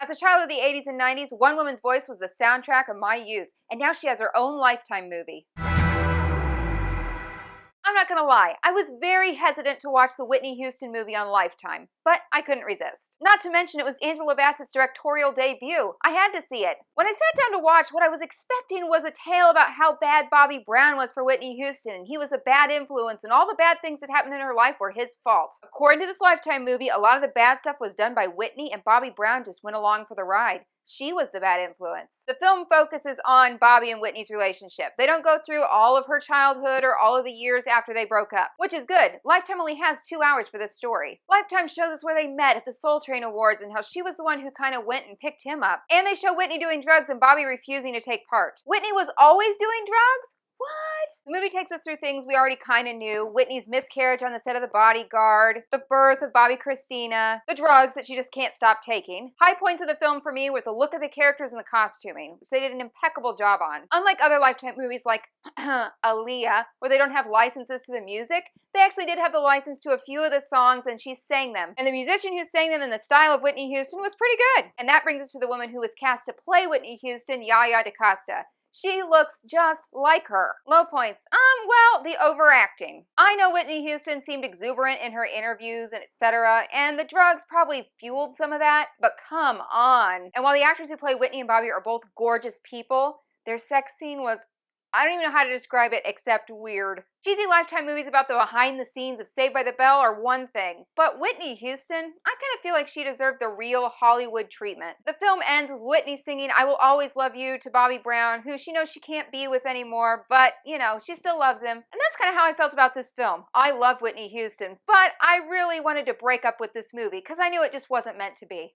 As a child of the 80s and 90s, one woman's voice was the soundtrack of my youth, and now she has her own Lifetime movie. I'm not gonna lie, I was very hesitant to watch the Whitney Houston movie on Lifetime, but I couldn't resist. Not to mention it was Angela Bassett's directorial debut. I had to see it. When I sat down to watch, what I was expecting was a tale about how bad Bobby Brown was for Whitney Houston, and he was a bad influence, and all the bad things that happened in her life were his fault. According to this Lifetime movie, a lot of the bad stuff was done by Whitney, and Bobby Brown just went along for the ride. She was the bad influence. The film focuses on Bobby and Whitney's relationship. They don't go through all of her childhood or all of the years after they broke up, which is good. Lifetime only has 2 hours for this story. Lifetime shows us where they met at the Soul Train Awards and how she was the one who kind of went and picked him up. And they show Whitney doing drugs and Bobby refusing to take part. Whitney was always doing drugs? What? The movie takes us through things we already kind of knew. Whitney's miscarriage on the set of The Bodyguard, the birth of Bobby Christina, the drugs that she just can't stop taking. High points of the film for me were the look of the characters and the costuming, which they did an impeccable job on. Unlike other Lifetime movies like Aaliyah, where they don't have licenses to the music, they actually did have the license to a few of the songs and she sang them. And the musician who sang them in the style of Whitney Houston was pretty good. And that brings us to the woman who was cast to play Whitney Houston, Yaya DaCosta. She looks just like her. Low points. Well, the overacting. I know Whitney Houston seemed exuberant in her interviews and etc., and the drugs probably fueled some of that, but come on. And while the actors who play Whitney and Bobby are both gorgeous people, their sex scene was, I don't even know how to describe it except weird. Cheesy Lifetime movies about the behind the scenes of Saved by the Bell are one thing, but Whitney Houston, I kind of feel like she deserved the real Hollywood treatment. The film ends with Whitney singing "I Will Always Love You" to Bobby Brown, who she knows she can't be with anymore, but, you know, she still loves him. And that's kind of how I felt about this film. I love Whitney Houston, but I really wanted to break up with this movie because I knew it just wasn't meant to be.